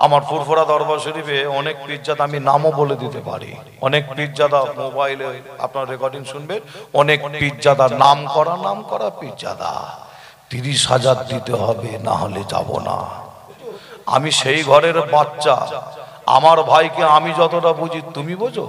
আমার ফুরফুরা দরবার শরীফে অনেক পীরজাদা, আমি নামও বলে দিতে পারি, অনেক পীরজাদা মোবাইলে আপনার রেকর্ডিং শুনবেন, অনেক পীরজাদা নাম করা পীরজাদা 30,000 দিতে হবে, না হলে যাব না। আমি সেই ঘরের বাচ্চা, আমার ভাইকে আমি যতটা বুঝি তুমি বোঝো,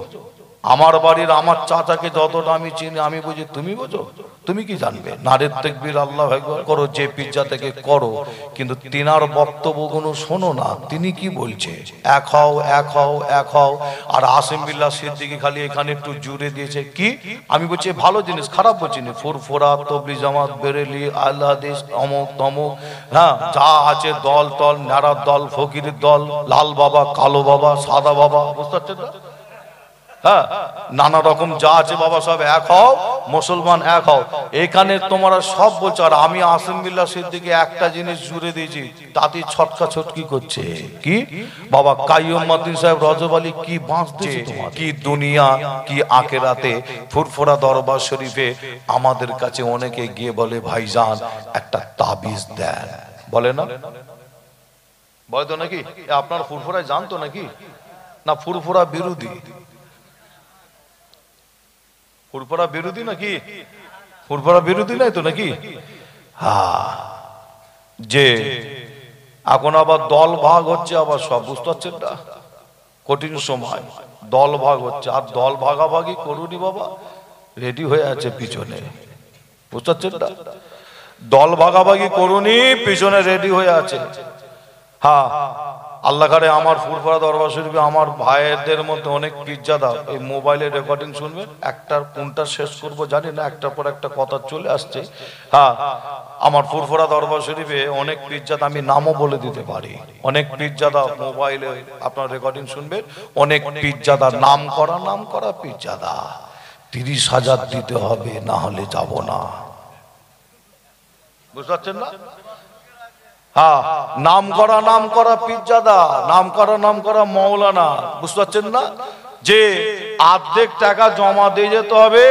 আমার বাড়ির আমার চাচাকে যতটা আমি চিনি আমি বুঝি তুমি বোঝো, তুমি কি জানবে? নারের তাকবীর আল্লাহু আকবার করো, যে পিজ্জা থেকে করো, কিন্তু তিনার বক্তব্যগুলো শোনো না, তিনি কি বলছে, এক হও এক হও এক হও। আর আসিম বিল্লাহ সিদ্দিকী খালি এখানে একটু জুড়ে দিয়েছে কি, আমি বলছি ভালো জিনিস, খারাপ বলছি না, ফুরফুরা তবলিগ জামাত বেরেলি আহলে হাদিস অমুক তমুক, হ্যাঁ যা আছে দল তল, ন্যাড়ার দল, ফকিরের দল, লাল বাবা, কালো বাবা, সাদা বাবা, বুঝতে পারছেন না? হ্যাঁ, নানা রকম যা আছে বাবা, সব এক হও, মুসলমান এক হও, এখানে তোমরা সব বলছো। আর আমি আসিম বিল্লাহ সিদ্দিকী একটা জিনিস জুড়ে দিয়েছি, তাতে ছটকা ছটকি করছে কি বাবা, কাইয়ুমউদ্দিন সাহেব রজব আলী কি বাঁচছে, কি দুনিয়া কি আখেরাতে। ফুরফুরা দরবার শরীফে আমাদের কাছে অনেকে গিয়ে বলে ভাইজান একটা তাবিজ দেন, বলে না, বলে তো নাকি? আপনার ফুরফুরায় জানতো নাকি? না ফুরফুরা বিরোধী, ফুরফুরা বিরোধী নাকি? ফুরফুরা বিরোধী নাই তো নাকি? হ্যাঁ, যে এখন আবার দল ভাগ হচ্ছে, আবার সব বুঝতে পারছেন না, কঠিন সময় দল ভাগ হচ্ছে। আর দল ভাগাভাগি করুনি বাবা, রেডি হয়ে আছে পিছনে, বুঝতে পারছেন না? দল ভাগাভাগি করুনি, পিছনে রেডি হয়ে আছে। হ্যাঁ, আল্লাহ করে আমার ফুরফুরা দরবার শরীফে আমার ভাইদের মধ্যে অনেক পীরজাদা, এই মোবাইলে রেকর্ডিং শুনবেন, একটার কোনটা শেষ করব জানি না, একটার পর একটা কথা চলে আসছে। হ্যাঁ, আমার ফুরফুরা দরবার শরীফে অনেক পীরজাদা, আমি নামও বলে দিতে পারি, অনেক পীরজাদা মোবাইলে আপনার রেকর্ডিং শুনবেন, অনেক পীরজাদা নাম করা পীরজাদা 30,000 দিতে হবে, না হলে যাব না, বুঝতে পারছেন না? হ্যাঁ, নাম করা পীরজাদা, নাম করা মৌলানা, বুঝতে পারছেন না? যে অর্ধেক টাকা জমা দিয়ে যেতে হবে,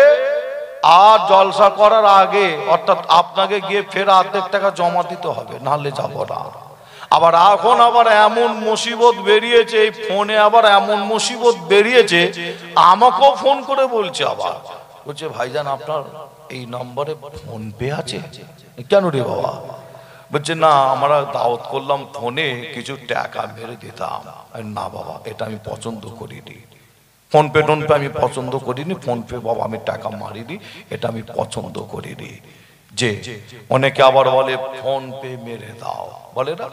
আর জলসা করার আগে অর্থাৎ আপনাকে গিয়ে ফের অর্ধেক টাকা জমা দিতে হবে, নাহলে যাব না। আবার এখন আবার এমন মুসিবত বেরিয়েছে, এই ফোনে আবার এমন মুসিবত বেরিয়েছে, আমাকেও ফোন করে বলছে, আবার বলছে ভাইজান আপনার এই নম্বরে ফোন পে আছে? কেন রে বাবা? বলছে না, আমরা দাওয়াত করলাম ফোনে, কিছু টাকা মেরে দিতাম। না বাবা, এটা আমি পছন্দ করিনি, ফোন পে আমি পছন্দ করিনি, ফোন পে বাবা আমি টাকা মারিনি, এটা আমি পছন্দ করিনি। যে অনেকে আবার বলে ফোন পে মেরে দাও, বলে না,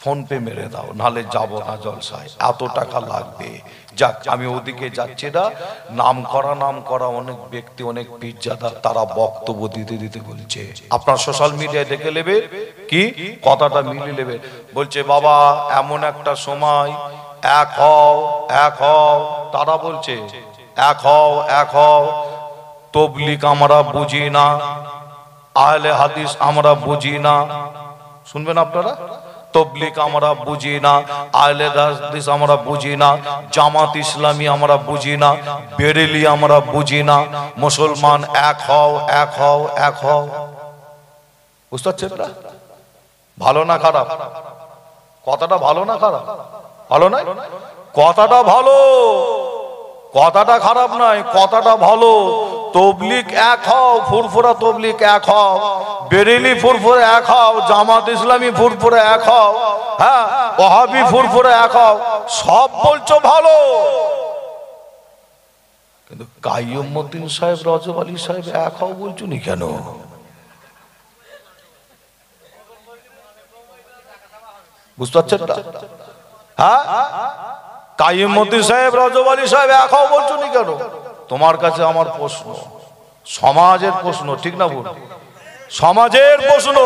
ফোন পে মেরে দাও, নাহলে যাব না জলসায়, এত টাকা লাগবে। যাক, আমি ওদিকে যাচ্ছি না। নাম করা অনেক ব্যক্তি, অনেক পীরজাদা, তারা বক্তব্য দিতে বলছে, আপনার সোশ্যাল মিডিয়ায় দেখে নেবে, কি কথাটা মিলে নেবে, বলছে বাবা এমন একটা সময়, এক হও, তারা বলছে এক হও, তবলিগ আমরা বুঝি না, আহলে হাদিস আমরা বুঝি না, শুনবেন আপনারা, তবলিগ আমরা বুঝি না, আহলে হাদিস আমরা বুঝি না, জামাত ইসলামী আমরা বুঝি না, বেরেলি আমরা বুঝি না, মুসলমান এক হও। বুঝতে পারছেন না? ভালো না খারাপ কথাটা? ভালো না খারাপ? ভালো নয় কথাটা, ভালো কথাটা, খারাপ নয় কথাটা, ভালো। তবলিগ এক হও, ফুরফুরা তবলিগ এক হও, বেরেলি ফুরফুরা এক হও, জামাত ইসলামী ফুরফুরা এক হও, হ্যাঁ ওয়াহাবি ফুরফুরা এক হও, সব বলছো ভালো, কিন্তু কাইয়ুমউদ্দিন সাহেব রজব আলী সাহেব এক হও বলছো নি কেন? বুঝতে পারছেন না? হ্যাঁ, কাইয়ুমউদ্দিন সাহেব রজব আলী সাহেব এক হও বলছো নি কেন? তোমার কাছে আমার প্রশ্ন, সমাজের প্রশ্ন, ঠিক না বল? সমাজের প্রশ্ন।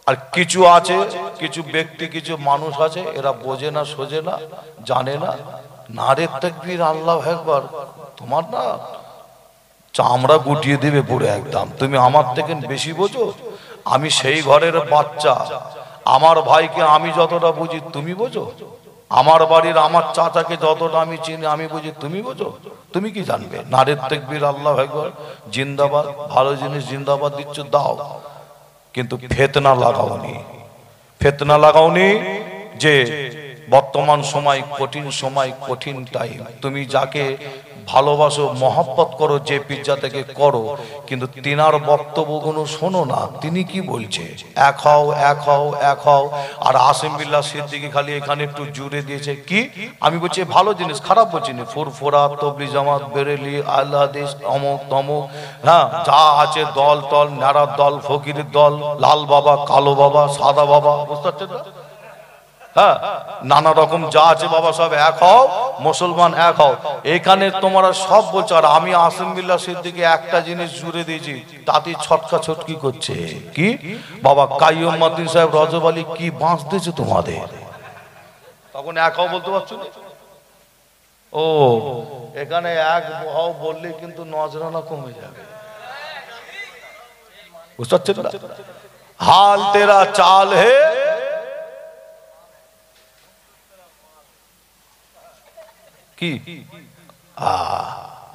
আর কিছু আছে, কিছু ব্যক্তি, কিছু মানুষ আছে, এরা বোঝে না, সোজে না, জানে না, নারের তাকবীর আল্লাহু আকবার, তোমার না চামড়া গুটিয়ে দেবে পুরো একদম, তুমি আমার থেকে বেশি বোঝো। আমি সেই ঘরের বাচ্চা, আমার ভাইকে আমি যতটা বুঝি তুমি বোঝো, আমার বাড়ির আমার চাচাকে যতটা আমি চিনি আমি বুঝি তুমি বোঝো, তুমি কি জানবে? নারের তাকবীর আল্লাহু আকবার, জিন্দাবাদ, ভালো জিনিস জিন্দাবাদ দিচ্ছ দাও, কিন্তু ফিতনা লাগাওনি, যে বর্তমান সময় কঠিন সময়, কঠিন টাইম। তুমি যাকে ভালোবাসো, মহব্বত করো, যে পিজ্জা থেকে করো, কিন্তু তিনার বক্তব্যগুলো শোনো না। তিনি কি বলছে? এক হও, এক হও, এক হও। আর আসিম বিল্লাহ সিদ্দিকী খালি এখানে একটু জুড়ে দিয়েছে কি, আমি বলছি ভালো জিনিস, খারাপ বলছি না, ফুরফুরা, তবলিগ জামাত, বেরেলি, আহলে হাদিস, অমুক তমুক, হ্যাঁ, যা আছে দল টল, ন্যাড়ার দল, ফকিরের দল, লাল বাবা, কালো বাবা, সাদা বাবা, বুঝতে পারছেন না? হ্যাঁ, নানা রকম যা আছে বাবা, সব এক হও, মুসলমান এক হও। এখানে তোমরা সব বলছো, আর আমি আসিম বিল্লাহ সিদ্দিকী একটা জিনিস জুড়ে দিয়েছি, তাতে ছটকা ছটকি করছে কি, বাবা কাইয়ুমউদ্দিন সাহেব রজব আলী কি বাঁশ দিয়েছে তোমাদের, তখন এক হও বলতে পারছো না? ও, এখানে এক হও বললে কিন্তু নজরানা কমে যাবে, বুঝতে পারছেন না? হাল তেরা চাল হে, কি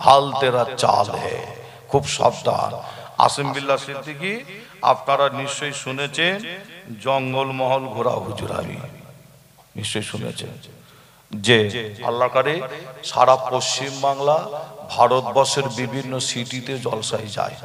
হাল তেরা চাল হে, খুব সাবধান। আসিম বিল্লাহ সিদ্দিকী আপনারা নিশ্চয়ই শুনেছেন, জঙ্গলমহল ঘোরা হুজুর, আমি নিশ্চয়ই শুনেছেন যে আল্লাহ করে সারা পশ্চিম বাংলা, ভারতবর্ষের বিভিন্ন সিটিতে জলসায় যায়।